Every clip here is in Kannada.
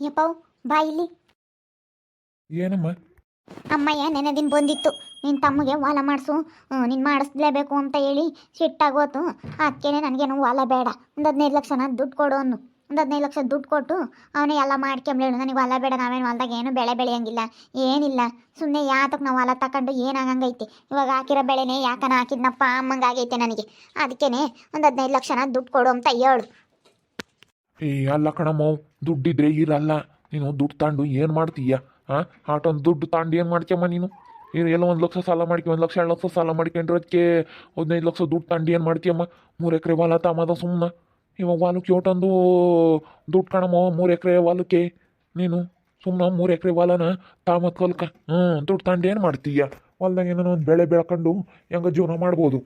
ಯಪ್ಪವ್ ಬಾ ಇಲ್ಲಿ. ಏನಮ್ಮ? ಅಮ್ಮಯ್ಯ ನೆನೆ ದಿನ ಬಂದಿತ್ತು ನಿನ್ನ ತಮ್ಮಗೆ ಹೊಲ ಮಾಡಿಸು, ನೀನು ಮಾಡಿಸ್ಲೇಬೇಕು ಅಂತ ಹೇಳಿ ಸಿಟ್ಟಾಗೋತು. ಅದಕ್ಕೇನೆ ನನಗೇನು ಹೊಲ ಬೇಡ, ಒಂದು 15 ಲಕ್ಷನ ದುಡ್ಡು ಕೊಡು ಅನ್ನು. ಒಂದು 15 ಲಕ್ಷ ದುಡ್ಡು ಕೊಟ್ಟು ಅವನೇ ಎಲ್ಲ ಮಾಡ್ಕೊಂಬ್ಲೇಳು. ನನಗೆ ಹೊಲ ಬೇಡ, ನಾವೇನು ಹೊಲ್ದಾಗ ಏನು ಬೆಳೆ ಬೆಳೆಯಂಗಿಲ್ಲ ಏನಿಲ್ಲ. ಸುಮ್ಮನೆ ಯಾತಕ್ಕೆ ನಾವು ಹೊಲ ತಗೊಂಡು ಏನಾಗಂಗೈತಿ. ಇವಾಗ ಹಾಕಿರೋ ಬೆಳೆನೇ ಯಾಕನ ಹಾಕಿದ್ನಪ್ಪ ಅಮ್ಮಂಗಾಗೈತೆ ನನಗೆ. ಅದಕ್ಕೇನೆ ಒಂದು 15 ಲಕ್ಷನ ದುಡ್ಡು ಕೊಡು ಅಂತ ಹೇಳು. ಅಲ್ಲ ಕಣಮ್ಮ, ದುಡ್ಡಿದ್ರೆ ಇರಲ್ಲ. ನೀನು ದುಡ್ಡು ತಗೊಂಡು ಏನು ಮಾಡ್ತೀಯ? ಆಟೊಂದು ದುಡ್ಡು ತಗೊಂಡು ಏನು ಮಾಡ್ತೀಯಮ್ಮ ನೀನು? ಎಲ್ಲ 1 ಲಕ್ಷ ಸಾಲ ಮಾಡ್ಕೊ, 1 ಲಕ್ಷ 2 ಲಕ್ಷ ಸಾಲ ಮಾಡ್ಕೊಂಡ್ರೆ ಅದಕ್ಕೆ 15 ಲಕ್ಷ ದುಡ್ಡು ತಗೊಂಡು ಏನು ಮಾಡ್ತೀಯಮ್ಮ? 3 ಎಕರೆ ಹೊಲ ತಾಮದ ಸುಮ್ಮನೆ. ಇವಾಗ ಹೊಲಕ್ಕೆ ಒಟ್ಟೊಂದು ದುಡ್ಡು ಕಣಮ್ಮ. 3 ಎಕರೆ ಹೊಲಕ್ಕೆ ನೀನು ಸುಮ್ಮನೆ 3 ಎಕರೆ ಹೊಲನ ತಾಮತ್ ಹೊಲ್ಕ ದುಡ್ಡು ತಗೊಂಡು ಏನು ಮಾಡ್ತೀಯ? ಹೊಲ್ದಾಗ ಏನೋ ಒಂದು ಬೆಳೆ ಬೆಳ್ಕೊಂಡು ಹೆಂಗ ಜೀವನ ಮಾಡ್ಬೋದು.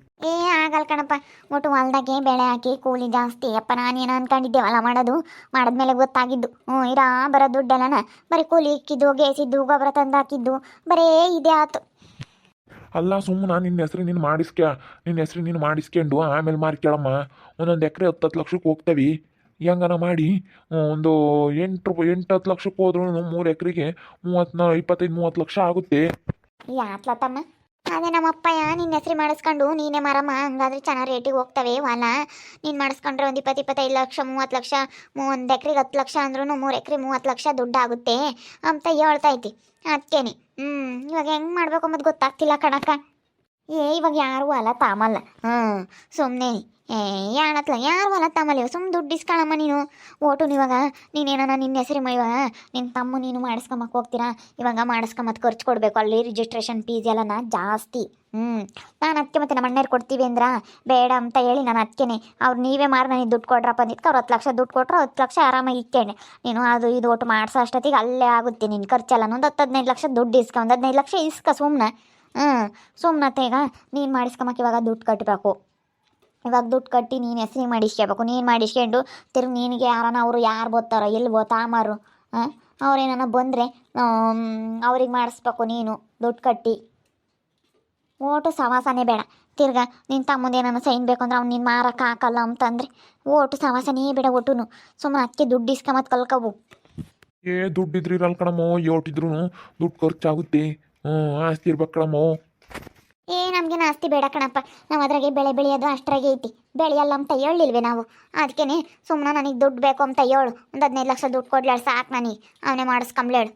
ಆಗಲ್ಲ ಕಣಪ್ಪ. ಒಟ್ಟು ಹೊಲ್ದಾಗೆ ಬೆಳೆ ಹಾಕಿ ಕೂಲಿ ಜಾಸ್ತಿ. ಅಪ್ಪ ನಾನೇನು ಅನ್ಕೊಂಡಿದ್ದೆ ಹೊಲ ಮಾಡಿದ್ಮೇಲೆ ಗೊತ್ತಾಗಿದ್ದು. ಇರಾ ಬರೋ ದುಡ್ಡೆಲ್ಲನ ಬರೀ ಕೂಲಿ ಇಕ್ಕಿದ್ದು, ಗೇಸಿದ್ದು, ಗೊಬ್ಬರ ತಂದು ಹಾಕಿದ್ದು, ಬರೇ ಇದೇ ಆಯ್ತು. ಅಲ್ಲ ಸುಮ್ಮನೆ ನಿನ್ನ ಹೆಸ್ರು ನೀನು ಮಾಡಿಸ್ಕೊಂಡು ಆಮೇಲೆ ಮಾರ್ಕೇಳಮ್ಮ. 1-1 ಎಕರೆ 10 ಲಕ್ಷಕ್ಕೆ ಹೋಗ್ತವಿ. ಹೆಂಗನ ಮಾಡಿ ಒಂದು 8-10 ಲಕ್ಷಕ್ಕೆ ಹೋದ್ರೂ 3 ಎಕರೆಗೆ 25-30 ಲಕ್ಷ ಆಗುತ್ತೆ. ಯಾತ್ಲ ತಮ್ಮ, ಅದೇ ನಮ್ಮಪ್ಪಯ್ಯ ನಿನ್ನ ಹೆಸ್ರು ಮಾಡಿಸ್ಕೊಂಡು ನೀನೇ ಮಾರಮ್ಮ, ಹಂಗಾದ್ರೆ ಚೆನ್ನಾಗಿ ರೇಟಿಗೆ ಹೋಗ್ತವೆ ಹೊಲ. ನೀನು ಮಾಡಿಸ್ಕೊಂಡ್ರೆ ಒಂದು 20-25 ಲಕ್ಷ 30 ಲಕ್ಷ, 1 ಎಕರೆಗೆ 10 ಲಕ್ಷ ಅಂದ್ರೂ 3 ಎಕರೆ 30 ಲಕ್ಷ ದುಡ್ಡು ಆಗುತ್ತೆ ಅಂತ ಹೇಳ್ತೈತಿ. ಅದಕ್ಕೇನೆ ಇವಾಗ ಹೆಂಗೆ ಮಾಡ್ಬೇಕು ಅನ್ನೋದು ಗೊತ್ತಾಗ್ತಿಲ್ಲ ಕಣಕ್ಕ. ಇವಾಗ ಯಾರು ಹೊಲ ತಾಮಲ್ಲ. ಸುಮ್ಮನೆ ಯಾಣತ್ಲ ಯಾರು ಹೊಲ ತಾಮಲ್ಲ. ಸುಮ್ಮನೆ ದುಡ್ಡು ಇಸ್ಕೊಳಮ್ಮ ನೀನು. ಓಟು ಇವಾಗ ನೀನೇನ ನಿನ್ನ ಹೆಸರು ಇವಾಗ ನಿನ್ನ ತಮ್ಮ ನೀನು ಮಾಡಿಸ್ಕೊಂಬಕ್ಕೆ ಹೋಗ್ತೀರಾ. ಇವಾಗ ಮಾಡಿಸ್ಕೊಂಬತ್ತು ಖರ್ಚು ಕೊಡಬೇಕು, ಅಲ್ಲಿ ರಿಜಿಸ್ಟ್ರೇಷನ್ ಫೀಸ್ ಎಲ್ಲನ ಜಾಸ್ತಿ. ನಾನು ಅದಕ್ಕೆ ಮತ್ತೆ ನಮ್ಮ ಅಣ್ಣರು ಕೊಡ್ತೀವಿ ಅಂದ್ರ ಬೇಡ ಅಂತ ಹೇಳಿ ನಾನು ಅದಕ್ಕೇನೆ ಅವ್ರು ನೀವೇ ಮಾರಿ ನನಗೆ ದುಡ್ಡು ಕೊಡ್ರಪ್ಪ ಅಂದಿದ್ದಕ್ಕೆ ಅವ್ರು 10 ಲಕ್ಷ ದುಡ್ಡು ಕೊಟ್ಟರು. 10 ಲಕ್ಷ ಆರಾಮಾಗಿ ಇಕ್ಕೇನೆ ನೀನು. ಅದು ಇದು ಒಟ್ಟು ಮಾಡಿಸೋ ಅಷ್ಟೊತ್ತಿಗೆ ಅಲ್ಲೇ ಆಗುತ್ತೆ ನಿನ್ನ ಖರ್ಚೆಲ್ಲ. ಒಂದು 10-15 ಲಕ್ಷ ದುಡ್ಡು ಇಸ್ಕ, ಒಂದು 15 ಲಕ್ಷ ಇಸ್ಕ ಸುಮ್ಮನೆ. ಸುಮ್ಮನತ್ತೆ ಈಗ ನೀನು ಮಾಡಿಸ್ಕೊಂಬಕ್ಕೆ ಇವಾಗ ದುಡ್ಡು ಕಟ್ಟಬೇಕು. ಇವಾಗ ದುಡ್ಡು ಕಟ್ಟಿ ನೀನು ಹೆಸ್ರಿಗೆ ಮಾಡಿಸ್ಕೋಬೇಕು. ನೀನು ಮಾಡಿಸ್ಕೊಂಡು ತಿರ್ಗಿ ನಿನಗೆ ಯಾರನ ಅವರು ಯಾರು ಬೋತಾರೋ ಎಲ್ಲಿ ತಾಮಾರು ಅವ್ರೇನ ಬಂದರೆ ಅವ್ರಿಗೆ ಮಾಡಿಸ್ಬೇಕು ನೀನು ದುಡ್ಡು ಕಟ್ಟಿ. ಓಟು ಸವಾಸನೇ ಬೇಡ. ತಿರ್ಗಾ ನಿನ್ನ ತಮ್ಮಂದೇನೋ ಸೈನ್ ಬೇಕಂದ್ರೆ ಅವ್ನು ನೀನು ಮಾರಕ್ಕೆ ಹಾಕಲ್ಲ ಅಂತಂದರೆ ಓಟು ಸವಾಸನೇ ಬೇಡ. ಒಟ್ಟುನು ಸುಮ್ಮನೆ ಅದಕ್ಕೆ ದುಡ್ಡು ಇಸ್ಕೊಂಬತ್ತು ಕಲ್ಕವು. ದುಡ್ಡಿದ್ರು ಇರಲ್ಲ ಕಣಮ್ಮೋ, ಯೋಟಿದ್ರು ದುಡ್ಡು ಖರ್ಚಾಗುತ್ತೆ. ಆಸ್ತಿ ಇರ್ಬೇಕು ಕಣಮ್ಮೋ. ನಮಗೇನು ಆಸ್ತಿ ಬೇಡ ಕಣಪ್ಪ. ನಾವು ಅದ್ರಾಗೆ ಬೆಳೆ ಬೆಳೆಯೋದು ಅಷ್ಟ್ರಾಗೆ ಐತಿ. ಬೆಳೆಯಲ್ಲ ಅಂತ ಹೇಳಿಲ್ವೇ ನಾವು. ಅದಕ್ಕೇ ಸುಮ್ಮನೆ ನನಗೆ ದುಡ್ಡು ಬೇಕು ಅಂತ ಹೇಳು. ಒಂದು 15 ಲಕ್ಷ ದುಡ್ಡು ಕೊಡ್ಲಾಳು ಸಾಕು ನನಗೆ. ಅವನೇ ಮಾಡಿಸ್ಕೊಂಬ್ಲೇಳು.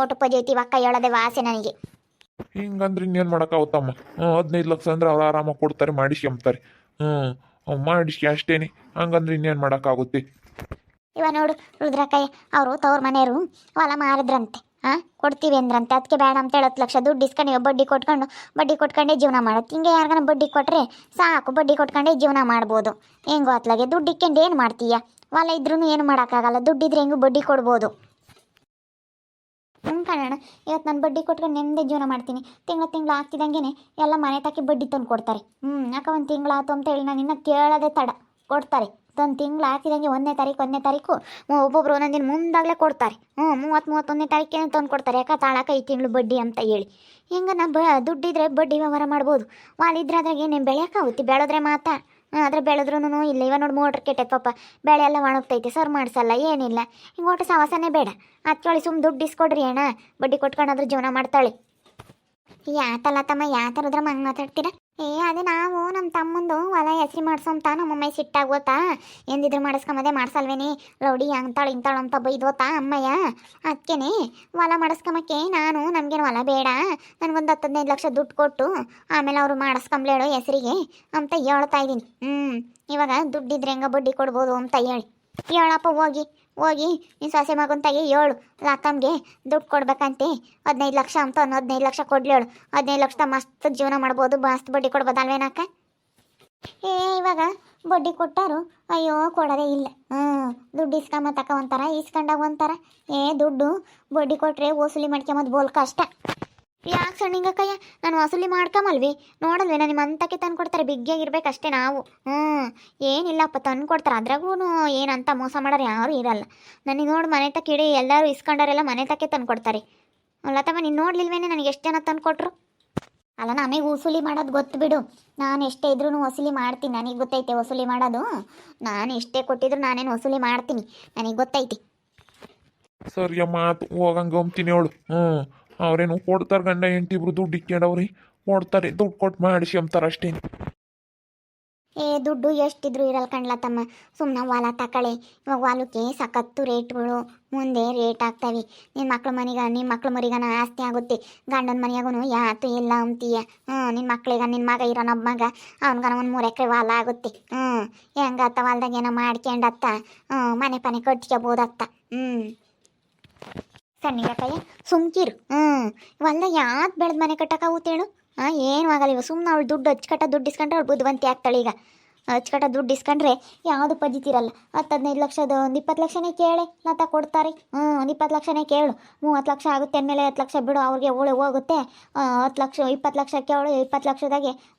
ಓಟು ಪಜೈತಿ ಅಕ್ಕ ಹೇಳೋದೇ ವಾಸೆ ನನಗೆ. ಹಿಂಗಂದ್ರೆ ಇನ್ನೇನು ಮಾಡೋಕ್ಕಾಗುತ್ತಮ್ಮ? 15 ಲಕ್ಷ ಅಂದ್ರೆ ಅವ್ರು ಆರಾಮಾಗಿ ಕೊಡ್ತಾರೆ, ಮಾಡಿಸ್ಕೊಂಬ್ತಾರೆ. ಮಾಡಿಸ್ಕೆ ಅಷ್ಟೇನೆ. ಹಂಗಂದ್ರೆ ಇನ್ನೇನು ಮಾಡೋಕ್ಕಾಗುತ್ತೆ? ಇವ ನೋಡು ರುದ್ರಕ್ಕಯ್ಯ ಅವರು ತವ್ರ ಮನೆಯವರು ಹೊಲ ಮಾರಿದ್ರಂತೆ. ಕೊಡ್ತೀವಿ ಅಂದ್ರಂತೆ. ಅದಕ್ಕೆ ಬೇಡ ಅಂತ 10 ಲಕ್ಷ ದುಡ್ಡು ಇಸ್ಕೊಂಡು ಬಡ್ಡಿ ಕೊಟ್ಕೊಂಡೇ ಜೀವನ ಮಾಡೋದು. ಹಿಂಗೆ ಯಾರಿಗಾನ ಬಡ್ಡಿ ಕೊಟ್ಟರೆ ಸಾಕು, ಬಡ್ಡಿ ಕೊಟ್ಕೊಂಡೇ ಜೀವನ ಮಾಡ್ಬೋದು. ಹೆಂಗೋ ಅತ್ಲಾಗೆ ದುಡ್ಡು ಇಕ್ಕೊಂಡು ಏನು ಮಾಡ್ತೀಯ? ಹೊಲ ಇದ್ರೂ ಏನು ಮಾಡೋಕ್ಕಾಗಲ್ಲ. ದುಡ್ಡಿದ್ರೆ ಹೆಂಗೂ ಬಡ್ಡಿ ಕೊಡ್ಬೋದು. ಕಣಣ್ಣ, ಇವತ್ತು ನಾನು ಬಡ್ಡಿ ಕೊಟ್ಕೊಂಡು ನೆಮ್ಮದಿ ಜೀವನ ಮಾಡ್ತೀನಿ. ತಿಂಗಳು ಆಗ್ತಿದ್ದಂಗೆ ಎಲ್ಲ ಮನೆ ತಾಕಿ ಬಡ್ಡಿ ತಂದು ಕೊಡ್ತಾರೆ. ಯಾಕೆ ಒಂದು ತಿಂಗಳಾಯ್ತು ಅಂತ ಹೇಳಿ ನಾನು ಇನ್ನೂ ಕೇಳೋದೇ ತಡ ಕೊಡ್ತಾರೆ. ಒಂದು ತಿಂಗಳು ಹಾಕಿದಂಗೆ 1ನೇ ತಾರೀಕು ಒಬ್ಬೊಬ್ರು ಒಂದೊಂದಿನ ಮುಂದಾಗಲೇ ಕೊಡ್ತಾರೆ. 30-31ನೇ ತಾರೀಕೇನೆ ತಂದು ಕೊಡ್ತಾರೆ. ಯಾಕೆ ತಾಳಕ್ಕೆ 5 ತಿಂಗಳು ಬಡ್ಡಿ ಅಂತ ಹೇಳಿ. ಹಿಂಗೆ ನಾವು ದುಡ್ಡಿದ್ರೆ ಬಡ್ಡಿ ವ್ಯವಹಾರ ಮಾಡ್ಬೋದು. ವಾಲಿದ್ರೆ ಅದ್ರಾಗ ಏನೇನು ಬೆಳೆಯೋಕ್ಕಾಗುತ್ತೆ? ಬೆಳೆದ್ರೆ ಮಾತಾ ಆದರೆ ಬೆಳೆದ್ರೂ ಇಲ್ಲ. ಇವ ನೋಡಿ ಮೋಟ್ರ್ ಕೆಟ್ಟೈತೆ ಪಾಪ, ಬೆಳೆ ಎಲ್ಲ ಒಣಗ್ತೈತೆ, ಸರ್ ಮಾಡಿಸಲ್ಲ ಏನಿಲ್ಲ. ಹಿಂಗೆ ಒಟ್ಟು ಸವಾಸನೇ ಬೇಡ. ಅದಕ್ಕೆ ಸುಮ್ಮನೆ ದುಡ್ಡು ಇಸ್ಕೊಡ್ರಿ ಅಣ್ಣ, ಬಡ್ಡಿ ಕೊಟ್ಕೊಂಡಾದ್ರೂ ಜೀವನ ಮಾಡ್ತಾಳೆ. ಯಾತಲ್ಲ ತಮ್ಮ, ಯಾತರದ್ರ ಹಂಗೆ ಮಾತಾಡ್ತೀರ? ಅದೇ ನಾವು ನಮ್ಮ ತಮ್ಮಂದು ಹೊಲ ಹೆಸ್ರಿ ಮಾಡ್ಸೋಂತ ನಮ್ಮಮ್ಮ ಸಿಟ್ಟಾಗೋತಾ. ಎಂದಿದ್ರು ಮಾಡಿಸ್ಕೊಂಬದೇ ಮಾಡ್ಸಲ್ವೇನಿ, ರೌಡಿ ಅಂತಾಳು ಇಂತಾಳು ಅಂತ ಬೈದೋತಾ ಅಮ್ಮಯ್ಯ. ಅದಕ್ಕೇನೆ ಹೊಲ ಮಾಡಿಸ್ಕೊಂಬಕ್ಕೆ ನಮಗೇನು ಹೊಲ ಬೇಡ, ನನಗೊಂದು 10-15 ಲಕ್ಷ ದುಡ್ಡು ಕೊಟ್ಟು ಆಮೇಲೆ ಅವರು ಮಾಡಿಸ್ಕೊಂಬ್ಲೇಳು ಹೆಸರಿಗೆ ಅಂತ ಹೇಳ್ತಾ ಇದ್ದೀನಿ. ಇವಾಗ ದುಡ್ಡಿದ್ರೆ ಹೆಂಗ ಬಡ್ಡಿ ಕೊಡ್ಬೋದು ಅಂತ ಹೇಳಪ್ಪ. ಹೋಗಿ ನೀನು ಸೊಸೆ ಮಗಂತಾಗಿ ಹೇಳು ಅಕ್ಕಮ್ಗೆ ದುಡ್ಡು ಕೊಡ್ಬೇಕಂತೆ 15 ಲಕ್ಷ ಅಂತ. 15 ಲಕ್ಷ ಕೊಡ್ಲೇಳು. 15 ಲಕ್ಷ ಮಸ್ತ್ ಜೀವನ ಮಾಡ್ಬೋದು, ಮಸ್ತ್ ಬಡ್ಡಿ ಕೊಡ್ಬೋದು ಅಲ್ವೇನಕ್ಕ? ಇವಾಗ ಬಡ್ಡಿ ಕೊಟ್ಟಾರು ಅಯ್ಯೋ ಕೊಡೋದೇ ಇಲ್ಲ. ದುಡ್ಡು ಇಸ್ಕೊಂಬತ್ತಕ್ಕ ಒಂಥರ, ಇಸ್ಕೊಂಡಾಗ ಒಂಥರ. ದುಡ್ಡು ಬಡ್ಡಿ ಕೊಟ್ಟರೆ ವಸೂಲಿ ಮಾಡ್ಕೊಂಬದು ಬೋಲ್ ಕಷ್ಟ. ಯಾಕೆ ಸಣ್ಣಿಂಗಕ್ಕಯ್ಯ, ನಾನು ವಸೂಲಿ ಮಾಡ್ಕೊಂಬಲ್ವಿ? ನೋಡಲ್ವೇ ನಾನು ನಿಮ್ಮ ಅಂತಕ್ಕೆ ತಂದು ಕೊಡ್ತಾರೆ. ಬಿಗ್ಗಿಯಾಗಿರ್ಬೇಕಷ್ಟೇ ನಾವು. ಏನಿಲ್ಲಪ್ಪ ತಂದು ಕೊಡ್ತಾರೆ. ಅದ್ರಾಗೂ ಏನಂತ ಮೋಸ ಮಾಡೋರು ಯಾರೂ ಇರಲ್ಲ. ನನಗೆ ನೋಡಿ ಮನೆ ತಕ್ಕ ಇಡೀ ಎಲ್ಲರೂ ಇಸ್ಕೊಂಡಾರೆಲ್ಲ ಮನೆ ತಕ್ಕೆ ತಂದು ಕೊಡ್ತಾರೆ. ಲತಮ್ಮ ನೀನು ನೋಡ್ಲಿಲ್ವೇನೆ ನನಗೆ ಎಷ್ಟು ಜನ ತಂದು ಕೊಟ್ಟರು? ಅಲ್ಲ ನಮಗೆ ವಸೂಲಿ ಮಾಡೋದು ಗೊತ್ತು ಬಿಡು. ನಾನು ಎಷ್ಟೇ ಇದ್ರೂ ವಸೂಲಿ ಮಾಡ್ತೀನಿ. ನನಗೆ ಗೊತ್ತೈತೆ ವಸೂಲಿ ಮಾಡೋದು. ನಾನು ಎಷ್ಟೇ ಕೊಟ್ಟಿದ್ರು ನಾನೇನು ವಸೂಲಿ ಮಾಡ್ತೀನಿ, ನನಗೆ ಗೊತ್ತೈತಿ. ಸರಿಯ ಮಾತು ಹೋಗಂಗೆ ಗಮ್ತೀನಿ ಅವಳು. ಅವ್ರೇನು ಕೊಡ್ತಾರೆ, ಗಂಡ ಹೆಂಡತಿ ಇಬ್ರು ದುಡ್ಡು ಇಕ್ಕೊಂಡವ್ರಿ, ಕೊಡ್ತಾರೆ, ದುಡ್ಡು ಕೊಟ್ಟು ಮಾಡಿಸಿ ಅಂತಾರೆ ಅಷ್ಟೇ. ದುಡ್ಡು ಎಷ್ಟಿದ್ರು ಇರಲ್ಲ ಕಣ್ಲತ್ತಮ್ಮ, ಸುಮ್ಮನೆ ಹೊಲ ತಕೊಳ್ಳಿ. ಇವಾಗ ಹೊಲಕ್ಕೆ ಸಖತ್ತು ರೇಟ್ಗಳು, ಮುಂದೆ ರೇಟ್ ಆಗ್ತವೆ. ನಿಮ್ಮ ಮಕ್ಳ ಮರಿಗನ ಆಸ್ತಿ ಆಗುತ್ತೆ, ಗಂಡನ ಮನೆಯಾಗೂ ಯಾತು ಇಲ್ಲ ಅಂತೀಯ. ನಿನ್ನ ಮಕ್ಳಿಗೆ ನಿನ್ನ ಮಗ ಇರೋ ನೊಬ್ಬ ಮಗ ಅವ್ನಿಗನ ಒಂದು 3 ಎಕರೆ ಹೊಲ ಆಗುತ್ತೆ. ಹೆಂಗತ್ತ ಹೊಲ್ದಾಗ ಏನೋ ಮಾಡ್ಕೊಂಡತ್ತ ಮನೆ ಪನೆ ಕಟ್ಕೋಬೋದತ್ತ. ಸಣ್ಣಿಗಕ್ಕಯ್ಯ ಸುಮ್ಕಿರು. ಹೊಲ್ದಾಗ ಯಾಕೆ ಬೆಳೆದು ಮನೆ ಕಟ್ಟಕ್ಕಾಗುತ್ತೆ ಹೇಳು? ಏನು ಆಗಲ್ಲ. ಇವ ಸುಮ್ಮನೆ ಅವಳು ದುಡ್ಡು ಅಚ್ಚುಕಟ್ಟ ದುಡ್ಡು ಇಸ್ಕೊಂಡ್ರೆ ಅವಳು ಬುದ್ಧಿವಂತಿ ಆಗ್ತಾಳೆ. ಈಗ ಅಚ್ಚುಕಟ್ಟ ದುಡ್ಡು ಇಸ್ಕೊಂಡ್ರೆ ಯಾವುದು ಪಜಿತಿರಲ್ಲ. 10-15 ಲಕ್ಷದ ಒಂದು 20 ಲಕ್ಷನೇ ಕೇಳೆ ಲತಾ ಕೊಡ್ತಾರೆ. ಒಂದು 20 ಲಕ್ಷನೇ ಕೇಳು. 30 ಲಕ್ಷ ಆಗುತ್ತೆ ಅಂದಮೇಲೆ 10 ಲಕ್ಷ ಬಿಡು, ಅವ್ರಿಗೆ ಹೋಗುತ್ತೆ. 10 ಲಕ್ಷ 20 ಲಕ್ಷ ಕೇಳು. 20 ಲಕ್ಷದಾಗೆ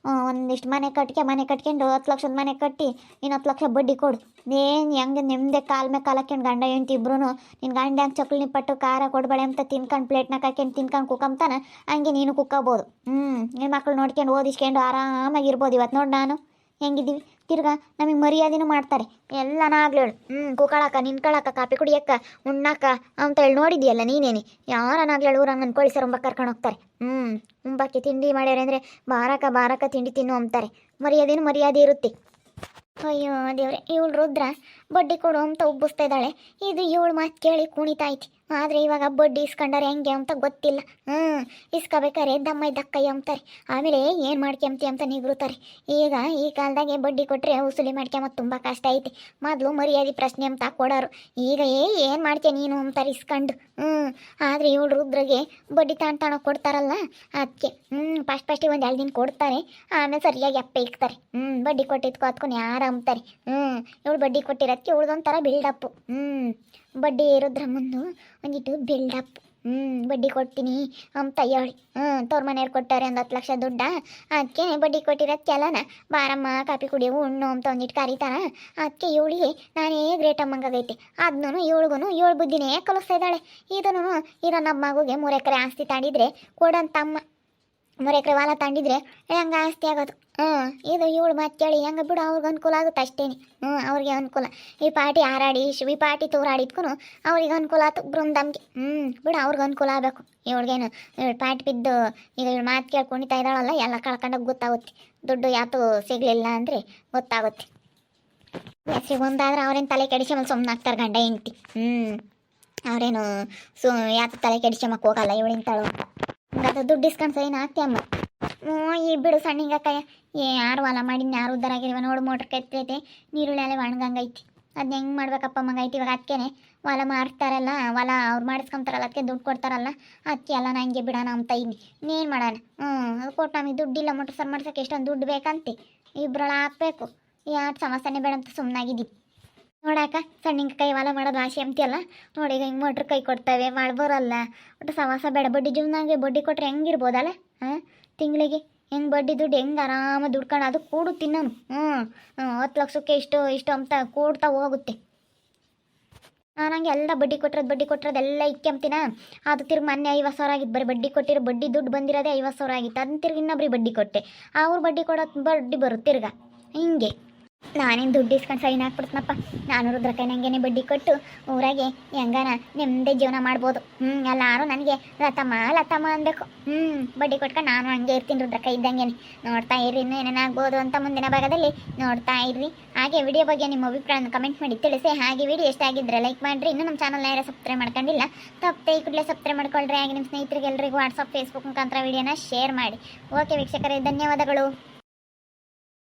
ಒಂದಿಷ್ಟು ಮನೆ ಕಟ್ಕೊಂಡು 10 ಲಕ್ಷದ ಮನೆ ಕಟ್ಟಿ ಇನ್ನು 10 ಲಕ್ಷ ಬಡ್ಡಿ ಕೊಡು. ಏನು ಹೆಂಗೆ ನಿಮ್ಮದೇ ಕಾಲ ಮೇಲೆ ಕಾಲ ಹಾಕ್ಯಂಡು ಗಂಡ ಹೆಂಡ್ತಿ ಇಬ್ರು ನಿನ್ನ ಗಂಡ ಹೆಂಗೆ ಚಕ್ಲಿ ನಿಪ್ಪಟ್ಟು ಖಾರ ಕೊಡಬೇಡ ಅಂತ ತಿನ್ಕೊಂಡು ಪ್ಲೇಟ್ನಾಗ ಹಾಕ್ಯಂಡು ತಿನ್ಕೊಂಡು ಕುಕ್ಕಂತಾನೆ, ಹಂಗೆ ನೀನು ಕುಕ್ಕೋಬೋದು. ನಿನ್ನ ಮಕ್ಳು ನೋಡ್ಕೊಂಡು ಓದಿಸ್ಕೊಂಡು ಆರಾಮಾಗಿರ್ಬೋದು. ಇವತ್ತು ನೋಡಿ ನಾನು ಹೆಂಗಿದ್ದೀವಿ. ತಿರ್ಗಾ ನಮಗೆ ಮರ್ಯಾದೆನೂ ಮಾಡ್ತಾರೆ, ಎಲ್ಲನ ಆಗ್ಲೇಳು. ಕುಕ್ಕಳಕ್ಕ ನಿನ್ಕಳಕ್ಕ ಕಾಪಿ ಕುಡಿಯಕ್ಕ ಉಣ್ಣಾಕ ಅಂತೇಳಿ ನೋಡಿದ್ಯಲ್ಲ ನೀನೇನಿ. ಯಾರನಾಗ್ಲೇಳು ಊರಂಗೆ ನನ್ನ ಕೋಳಿ ಸರಂಬ ಕರ್ಕೊಂಡು ಹೋಗ್ತಾರೆ. ಉಂಬಾಕಿ ತಿಂಡಿ ಮಾಡ್ಯಾರ ಅಂದರೆ ಬಾರಕ ತಿಂಡಿ ತಿನ್ನು ಅಂತಾರೆ. ಮರ್ಯಾದೆನೂ ಮರ್ಯಾದೆ ಇರುತ್ತೆ. ಅಯ್ಯೋ ದೇವ್ರೆ, ಇವಳು ರುದ್ರ ಬಡ್ಡಿ ಕೊಡು ಅಂತ ಉಬ್ಬಿಸ್ತಾ ಇದ್ದಾಳೆ. ಇದು ಇವಳು ಮಾತು ಕೇಳಿ ಕುಣಿತಾಯ್ತಿ. ಆದರೆ ಇವಾಗ ಬಡ್ಡಿ ಇಸ್ಕೊಂಡಾರೆ ಹೆಂಗೆ ಅಂತ ಗೊತ್ತಿಲ್ಲ. ಇಸ್ಕೋಬೇಕಾರೆ ದಕ್ಕಯ್ಯ ಅಂತಾರೆ, ಆಮೇಲೆ ಏನು ಮಾಡ್ಕೊಂತಿ ಅಂತ ನಿಗ್ರುತ್ತಾರೆ. ಈಗ ಈ ಕಾಲದಾಗೆ ಬಡ್ಡಿ ಕೊಟ್ಟರೆ ಉಸುಲಿ ಮಾಡ್ಕೊಂಬತ್ತು ತುಂಬ ಕಷ್ಟ ಐತಿ. ಮೊದಲು ಮರ್ಯಾದೆ ಪ್ರಶ್ನೆ ಅಂತ ಕೊಡೋರು, ಈಗ ಏನು ಮಾಡ್ತೀಯ ನೀನು ಅಂತಾರೆ ಇಸ್ಕೊಂಡು. ಆದರೆ ಇವಳು ರುದ್ರಗೆ ಬಡ್ಡಿ ತಾಣ ಕೊಡ್ತಾರಲ್ಲ ಅದಕ್ಕೆ ಫಸ್ಟಿಗೆ ಒಂದು 2 ದಿನ ಕೊಡ್ತಾರೆ, ಆಮೇಲೆ ಸರಿಯಾಗಿ ಅಪ್ಪ ಇಕ್ತಾರೆ. ಬಡ್ಡಿ ಕೊಟ್ಟಿದ್ಕೊ ಅದ್ಕೊಂಡು ಯಾರು ಅಂತಾರೆ. ಇವಳು ಬಡ್ಡಿ ಕೊಟ್ಟಿರೋದಕ್ಕೆ ಇವಳ್ದೊಂಥರ ಬಿಲ್ಡಪ್ಪು. ಬಡ್ಡಿ ರುದ್ರ ಮುಂದು ಒಂದಿಟ್ಟು ಬಿಲ್ಡಪ್. ಬಡ್ಡಿ ಕೊಡ್ತೀನಿ ಅಂತ ಹೇಳಿ ತವ್ರ ಮನೆಯವ್ರು ಕೊಟ್ಟಾರೆ ಒಂದು 10 ಲಕ್ಷ ದುಡ್ಡ, ಅದಕ್ಕೆ ಬಡ್ಡಿ ಕೊಟ್ಟಿರೋದಕ್ಕೆಲ್ಲನ ಬಾರಮ್ಮ ಕಾಪಿ ಕುಡಿಯವು ಉಣ್ಣು ಅಂತ ಒಂದಿಟ್ಟು ಕರೀತಾರ. ಅದಕ್ಕೆ ಇವಳಿಗೆ ನಾನೇ ಗ್ರೇಟ್ ಅಮ್ಮಂಗಾಗೈತೆ. ಅದನ್ನು ಇವಳಿಗೂ ಇವಳು ಬುದ್ಧಿನೇ ಕಲಿಸ್ತಾ ಇದ್ದಾಳೆ. ಇದನ್ನು ಇರೋ ನಮ್ಮ ಮಗುಗೆ 3 ಎಕರೆ ಆಸ್ತಿ ತಾಂಡಿದ್ರೆ ಕೊಡಂತಮ್ಮ. 3 ಎಕರೆ ಹೊಲ ತಾಂಡಿದ್ರೆ ಹೆಂಗೆ ಆಸ್ತಿ ಆಗೋದು. ಇದು ಇವಳು ಮಾತು ಕೇಳಿ ಹೆಂಗೆ ಬಿಡು, ಅವ್ರಿಗೆ ಅನುಕೂಲ ಆಗುತ್ತೆ ಅಷ್ಟೇನೆ. ಅವ್ರಿಗೆ ಅನುಕೂಲ. ಈ ಪಾರ್ಟಿ ಹಾರಾಡಿ ಈ ಪಾರ್ಟಿ ತೂರಾಡಿದ್ಕೂ ಅವ್ರಿಗೆ ಅನುಕೂಲ ಆಯ್ತು ಬೃಂದಮ್ಗೆ. ಬಿಡು, ಅವ್ರಿಗೆ ಅನುಕೂಲ ಆಗಬೇಕು. ಇವಳಿಗೇನು ಇವಳು ಪಾರ್ಟಿ ಬಿದ್ದು ಈಗ ಇವಳು ಮಾತು ಕೇಳಿ ಕುಣಿತಾ ಇದ್ದಾಳಲ್ಲ, ಎಲ್ಲ ಕಳ್ಕೊಂಡೋಗಿ ಗೊತ್ತಾಗುತ್ತೆ. ದುಡ್ಡು ಯಾತು ಸಿಗಲಿಲ್ಲ ಅಂದರೆ ಗೊತ್ತಾಗುತ್ತೆ. ಹೆಸ್ರಿಗೆ ಒಂದಾದ್ರೆ ಅವ್ರೇನು ತಲೆ ಕೆಡಿಸ್ಕೊಂಬಲ್ಲಿ ಸುಮ್ಮನೆ ಆಗ್ತಾರೆ ಗಂಡ ಹೆಂಡ್ತಿ. ಅವರೇನು ಯಾತು ತಲೆ ಕೆಡಿಸ್ಕೊಂಬಕ್ಕೆ ಹೋಗಲ್ಲ ಇವಳಿಂತಾಳು ಅಂತ. ಹಂಗಾದ್ರೆ ದುಡ್ಡು ಇಸ್ಕೊಂಡು ಸೈನ್ ಹಾಕ್ತಿ ಅಮ್ಮ. ಈ ಬಿಡು ಸಣ್ಣಿಗಕ್ಕಯ್ಯ, ಯಾರು ಹೊಲ ಮಾಡಿ ಯಾರು ಉದ್ದಾರ ಆಗಿರುವ ನೋಡು. ಮೋಟ್ರ್ ಕೆತ್ತೈತೆ, ನೀರುಳ್ಳಿ ಅಲ್ಲೇ ಒಣಗಂಗೈತಿ. ಅದನ್ನ ಹೆಂಗೆ ಮಾಡ್ಬೇಕಪ್ಪ ಮಗ ಐತಿ. ಇವಾಗ ಅದಕ್ಕೆ ಹೊಲ ಮಾರ್ತಾರಲ್ಲ, ಹೊಲ ಅವ್ರು ಮಾಡಿಸ್ಕೊಂತಾರಲ್ಲ, ಅದಕ್ಕೆ ದುಡ್ಡು ಕೊಡ್ತಾರಲ್ಲ, ಅದಕ್ಕೆ ಎಲ್ಲ ನಂಗೆ ಬಿಡೋಣ ಅಂತ ಇದ್ದೀನಿ. ಇನ್ನೇನು ಮಾಡೋಣ. ಅದು ಕೊಟ್ಟು ನಮಗೆ ದುಡ್ಡಿಲ್ಲ, ಮೋಟ್ರ್ ಸರ್ ಮಾಡ್ಸೋಕ್ಕೆ ಎಷ್ಟೊಂದು ದುಡ್ಡು ಬೇಕಂತೆ. ಇಬ್ಬರೊಳ ಹಾಕ್ಬೇಕು. ಯಾರು ಸಮಸ್ಯೆನೇ ಬೇಡ ಅಂತ ಸುಮ್ಮನಾಗಿದ್ದೀನಿ. ನೋಡಾಕ ಸಣ್ಣಿಂಗೆ ಕೈ ಹೊಲ ಮಾಡೋದು ಆಸೆ ಅಂತೀಯಲ್ಲ, ನೋಡಿ ಈಗ ಹಿಂಗೆ ಮೋಟ್ರ್ ಕೈ ಕೊಡ್ತವೆ, ಮಾಡಿ ಬರೋಲ್ಲ. ಒಟ್ಟು ಸವಾಸ ಬೇಡ. ಬಡ್ಡಿ ಜೀವನಾಗೆ ಬಡ್ಡಿ ಕೊಟ್ಟರೆ ಹೆಂಗಿರ್ಬೋದಲ್ಲ. ತಿಂಗಳಿಗೆ ಹೆಂಗೆ ಬಡ್ಡಿ ದುಡ್ಡು ಹೆಂಗೆ ಆರಾಮ ದುಡ್ಕೊಂಡು ಅದು ಕೂಡು ತಿನ್ನೋನು. 10 ಲಕ್ಷಕ್ಕೆ ಇಷ್ಟು ಅಂತ ಕೂಡ್ತಾ ಹೋಗುತ್ತೆ. ನಾನು ಹಂಗೆ ಎಲ್ಲ ಬಡ್ಡಿ ಕೊಟ್ಟಿರೋದೆಲ್ಲ ಇಕ್ಕೆಂಬ್ತೀನ. ಅದು ತಿರ್ಗಿ ಮೊನ್ನೆ 50,000 ಆಗಿತ್ತು. ಬರೀ ಬಡ್ಡಿ ಕೊಟ್ಟಿರೋ ಬಡ್ಡಿ ದುಡ್ಡು ಬಂದಿರೋದೇ 50,000 ಆಗಿತ್ತು. ಅದನ್ನ ತಿರ್ಗಿ ಇನ್ನೊಬ್ರಿಗೆ ಬಡ್ಡಿ ಕೊಟ್ಟೆ, ಅವ್ರು ಬಡ್ಡಿ ಕೊಡೋದು ಬಡ್ಡಿ ಬರುತ್ತೆ ತಿರ್ಗ. ಹಿಂಗೆ ನಾನೇನು ದುಡ್ಡು ಇಸ್ಕೊಂಡು ಸೈನ್ ಹಾಕ್ಬಿಡ್ತೀನಪ್ಪ. ನಾನು ರುದ್ರಕಾಯಿ ನಂಗೆ ಬಡ್ಡಿ ಕೊಟ್ಟು ಊರಾಗೆ ಹೆಂಗಾನ ನೆಮ್ಮದಿ ಜೀವನ ಮಾಡ್ಬೋದು. ಎಲ್ಲರೂ ನನಗೆ ಲತಮ್ಮ ಅನ್ಬೇಕು. ಬಡ್ಡಿ ಕೊಟ್ಕೊಂಡು ನಾನು ಹಂಗೆ ಇರ್ತೀನಿ ರುದ್ರಕಾಯಿ ಇದ್ದಂಗೆ. ನೋಡ್ತಾ ಇರ್ರಿ, ಇನ್ನೂ ಏನೇನಾಗ್ಬೋದು ಅಂತ ಮುಂದಿನ ಭಾಗದಲ್ಲಿ ನೋಡ್ತಾ ಇರ್ರಿ. ಹಾಗೆ ವಿಡಿಯೋ ಬಗ್ಗೆ ನಿಮ್ಮ ಅಭಿಪ್ರಾಯನ ಕಮೆಂಟ್ ಮಾಡಿ ತಿಳಿಸಿ. ಹಾಗೆ ವಿಡಿಯೋ ಎಷ್ಟಾಗಿದ್ದರೆ ಲೈಕ್ ಮಾಡಿರಿ. ಇನ್ನೂ ನಮ್ಮ ಚಾನಲ್ನ ಯಾರು ಸಬ್ಸ್ಕ್ರೈಬ್ ಮಾಡ್ಕೊಂಡಿಲ್ಲ ತಪ್ಪದೆ ಈ ಕೂಡಲೇ ಸಬ್ಸ್ಕ್ರೈಬ್ ಮಾಡ್ಕೊಳ್ರಿ. ಹಾಗೆ ನಿಮ್ಮ ಸ್ನೇಹಿತರಿಗೆ ಎಲ್ಲರಿಗೂ ವಾಟ್ಸಪ್ ಫೇಸ್ಬುಕ್ ಮುಖಾಂತರ ವಿಡಿಯೋನ ಶೇರ್ ಮಾಡಿ. ಓಕೆ ವೀಕ್ಷಕರೇ, ಧನ್ಯವಾದಗಳು.